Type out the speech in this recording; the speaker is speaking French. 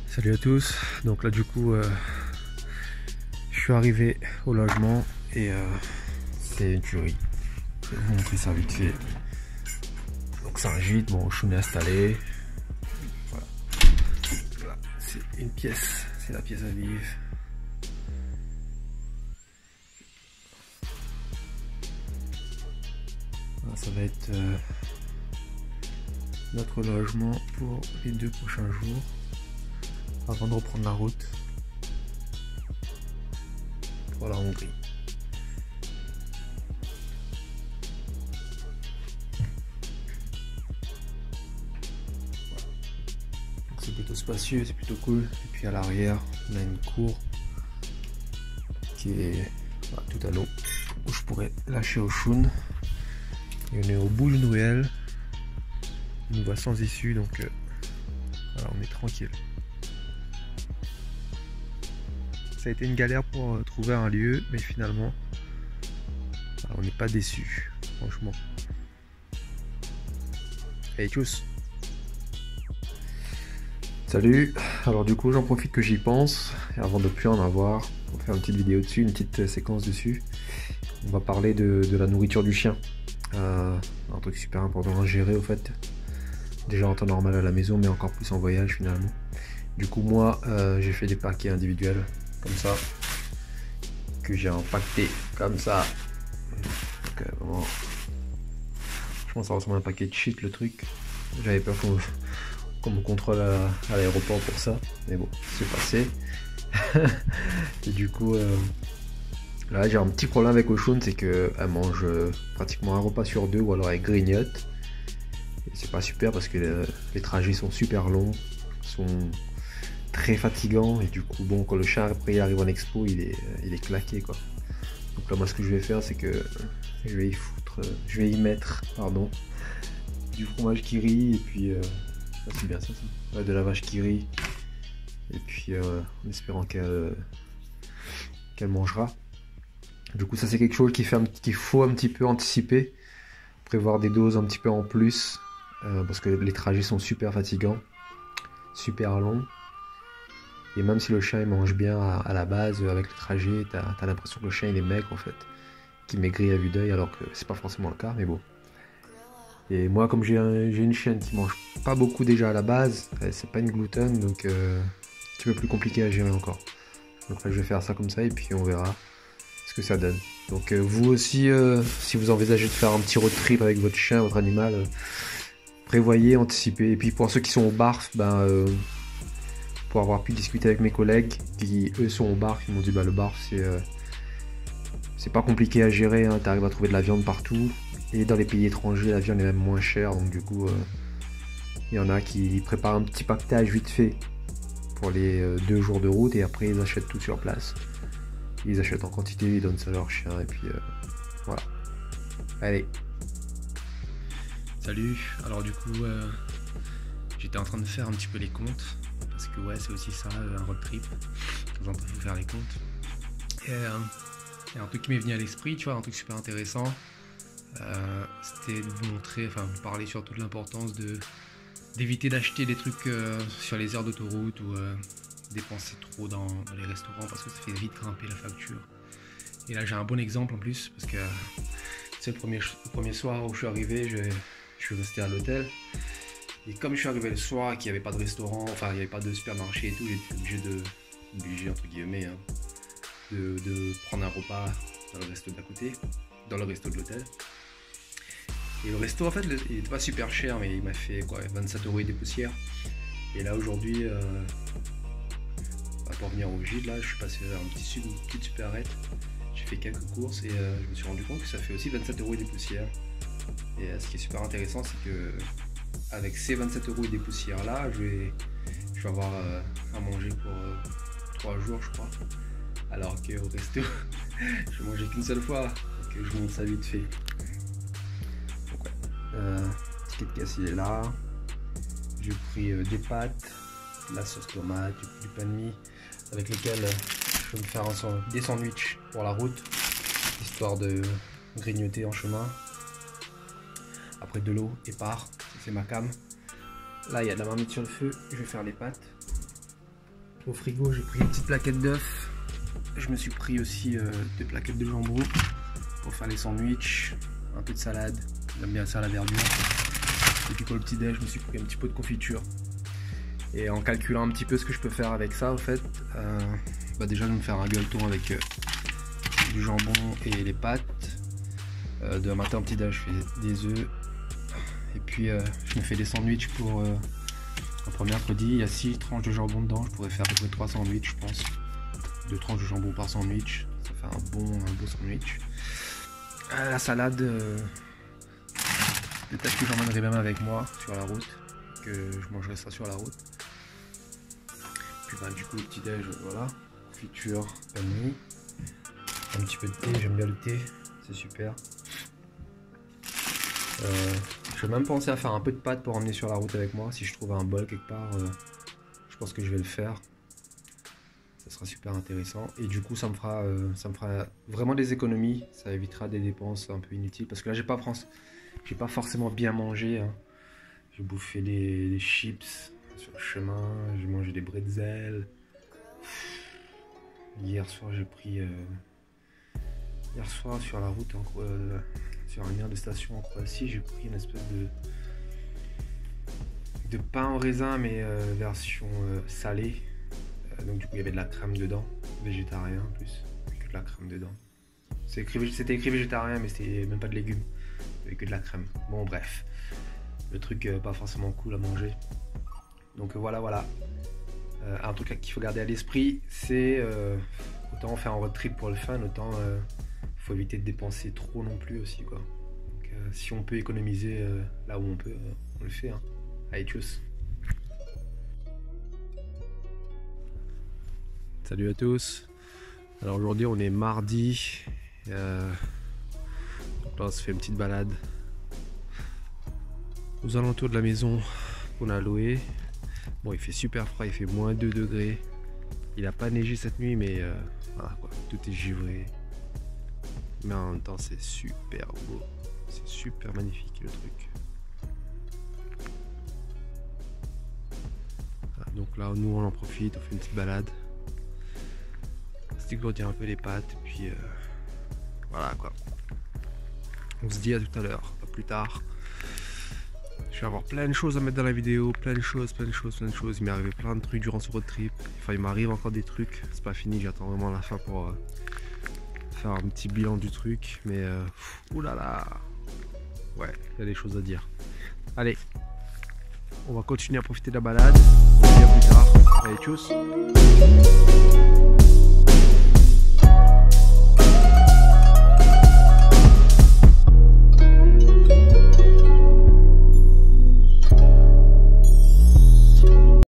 Salut à tous, donc là du coup je suis arrivé au logement et c'est une tuerie. Je vais vous montrer ça vite fait. Donc c'est un gîte, bon Shun est installé. Voilà, voilà. C'est une pièce, c'est la pièce à vivre. Voilà, ça va être notre logement pour les 2 prochains jours avant de reprendre la route pour la Hongrie. C'est plutôt spacieux, c'est plutôt cool. Et puis à l'arrière, on a une cour qui est tout à l'eau où je pourrais lâcher au Shun. Et on est au bout d'une ruelle. On nous voit sans issue, donc voilà, on est tranquille. Ça a été une galère pour trouver un lieu, mais finalement, on n'est pas déçu, franchement. Allez, tchuss! Salut! Alors du coup, j'en profite que j'y pense, et avant de plus en avoir, on va faire une petite vidéo dessus, une petite séquence dessus. On va parler de la nourriture du chien. Un truc super important à gérer au fait. Déjà en temps normal à la maison, mais encore plus en voyage finalement. Du coup, moi, j'ai fait des paquets individuels, comme ça, que j'ai empaqueté comme ça. Donc, vraiment, je pense que ça ressemble à un paquet de shit le truc. J'avais peur qu'on me contrôle à l'aéroport pour ça, mais bon, c'est passé. Et du coup, là j'ai un petit problème avec Oshun, c'est qu'elle mange pratiquement un repas sur 2 ou alors elle grignote. Et c'est pas super parce que les trajets sont super longs, sont très fatigants, et du coup bon, quand le chat après il arrive en expo, il est claqué quoi. Donc là moi ce que je vais faire, c'est que je vais y mettre du fromage qui rit, et puis c'est bien ça, ouais, de la vache qui rit, et puis en espérant qu'elle mangera. Du coup ça c'est quelque chose qu'il faut un petit peu anticiper, prévoir des doses un petit peu en plus, parce que les trajets sont super fatigants, super longs. Et même si le chien il mange bien à la base, avec le trajet, t'as l'impression que le chien il est maigre en fait, qu'il maigrit à vue d'œil, alors que c'est pas forcément le cas, mais bon. Et moi, comme j'ai une chienne qui mange pas beaucoup déjà à la base, c'est pas une gluten, donc c'est un peu plus compliqué à gérer encore. Donc là je vais faire ça comme ça et puis on verra ce que ça donne. Donc vous aussi, si vous envisagez de faire un petit road trip avec votre chien, votre animal, prévoyez, anticipez. Et puis pour ceux qui sont au barf, pour avoir pu discuter avec mes collègues qui eux sont au barf, ils m'ont dit le barf c'est pas compliqué à gérer, hein, t'arrives à trouver de la viande partout, et dans les pays étrangers la viande est même moins chère, donc du coup il y en a qui préparent un petit pactage vite fait pour les 2 jours de route, et après ils achètent tout sur place, ils achètent en quantité, ils donnent ça à leur chien, et puis voilà. Allez, salut. Alors du coup j'étais en train de faire un petit peu les comptes, parce que ouais, c'est aussi ça, un road trip, de temps en temps il faut faire les comptes. Et un truc qui m'est venu à l'esprit, tu vois, un truc super intéressant, c'était de vous montrer, enfin vous parler surtout de l'importance d'éviter d'acheter des trucs sur les aires d'autoroute, ou dépenser trop dans les restaurants, parce que ça fait vite grimper la facture. Et là j'ai un bon exemple en plus, parce que c'est le premier soir où je suis arrivé, je suis resté à l'hôtel. Et comme je suis arrivé le soir, qu'il n'y avait pas de restaurant, enfin il n'y avait pas de supermarché et tout, j'étais obligé entre guillemets, hein, de prendre un repas dans le resto d'à côté, dans le resto de l'hôtel. Et le resto en fait il était pas super cher, mais il m'a fait quoi, 27 € et des poussières. Et là aujourd'hui, pour venir au gîte, là je suis passé vers une petite supérette, j'ai fait quelques courses, et je me suis rendu compte que ça fait aussi 27 € et des poussières. Et ce qui est super intéressant, c'est que avec ces 27 € et des poussières là, je vais avoir à manger pour 3 jours je crois, alors qu'au resto je mangeais qu'une seule fois. Donc je monte ça vite fait. Donc ouais, ticket de caisse il est là. J'ai pris des pâtes, de la sauce tomate, du pain de mie, avec lesquels je vais me faire des sandwichs pour la route, histoire de grignoter en chemin. Après de l'eau épars, c'est ma cam. Là il y a de la marmite sur le feu, je vais faire les pâtes. Au frigo, j'ai pris une petite plaquette d'œufs. Je me suis pris aussi 2 plaquettes de jambon pour faire les sandwichs, un peu de salade. J'aime bien ça, la verdure. Et puis pour le petit déj, je me suis pris un petit pot de confiture. Et en calculant un petit peu ce que je peux faire avec ça, en fait, déjà je vais me faire un gueuleton avec du jambon et les pâtes. Demain matin au petit déj, je fais des œufs. Et puis je me fais des sandwichs pour un premier mercredi. Il y a 6 tranches de jambon dedans. Je pourrais faire à peu près 3 sandwichs, je pense. 2 tranches de jambon par sandwich. Ça fait un beau sandwich. La salade, peut-être que j'emmènerai même avec moi sur la route. Que je mangerai ça sur la route. Puis du coup, le petit déj, voilà. Confiture, pain de mie. Un petit peu de thé, j'aime bien le thé. C'est super. Je vais même penser à faire un peu de pâtes pour emmener sur la route avec moi. Si je trouve un bol quelque part, je pense que je vais le faire. Ça sera super intéressant. Et du coup, ça me fera vraiment des économies. Ça évitera des dépenses un peu inutiles. Parce que là, j'ai pas forcément bien mangé. Hein. J'ai bouffé des chips sur le chemin. J'ai mangé des bretzels. Hier soir, j'ai pris... Hier soir, sur la route, sur un lien de station en Croatie, j'ai pris une espèce de pain au raisin, mais version salée. Donc du coup, il y avait de la crème dedans, végétarien en plus, que de la crème dedans. C'était écrit végétarien, mais c'était même pas de légumes, il y avait que de la crème. Bon, bref, le truc pas forcément cool à manger. Donc voilà. Un truc qu'il faut garder à l'esprit, c'est autant faire un road trip pour le fun, autant faut éviter de dépenser trop non plus aussi, quoi. Donc, si on peut économiser là où on peut, on le fait. Hein. Allez, tchuss. Salut à tous. Alors aujourd'hui on est mardi. Donc là on se fait une petite balade aux alentours de la maison qu'on a louée. Bon, il fait super froid, il fait moins 2 degrés. Il a pas neigé cette nuit, mais voilà quoi, tout est givré. Mais en même temps c'est super beau, c'est super magnifique le truc. Voilà, donc là nous on en profite, on fait une petite balade. C'est que un peu les pattes et puis voilà quoi. On se dit à tout à l'heure, à plus tard. Je vais avoir plein de choses à mettre dans la vidéo, plein de choses. Il m'est arrivé plein de trucs durant ce road trip. Enfin, il m'arrive encore des trucs, c'est pas fini, j'attends vraiment la fin pour faire un petit bilan du truc. Mais oulala, ouais, il y a des choses à dire. Allez, on va continuer à profiter de la balade. On se dit à plus tard. Allez, tchuss.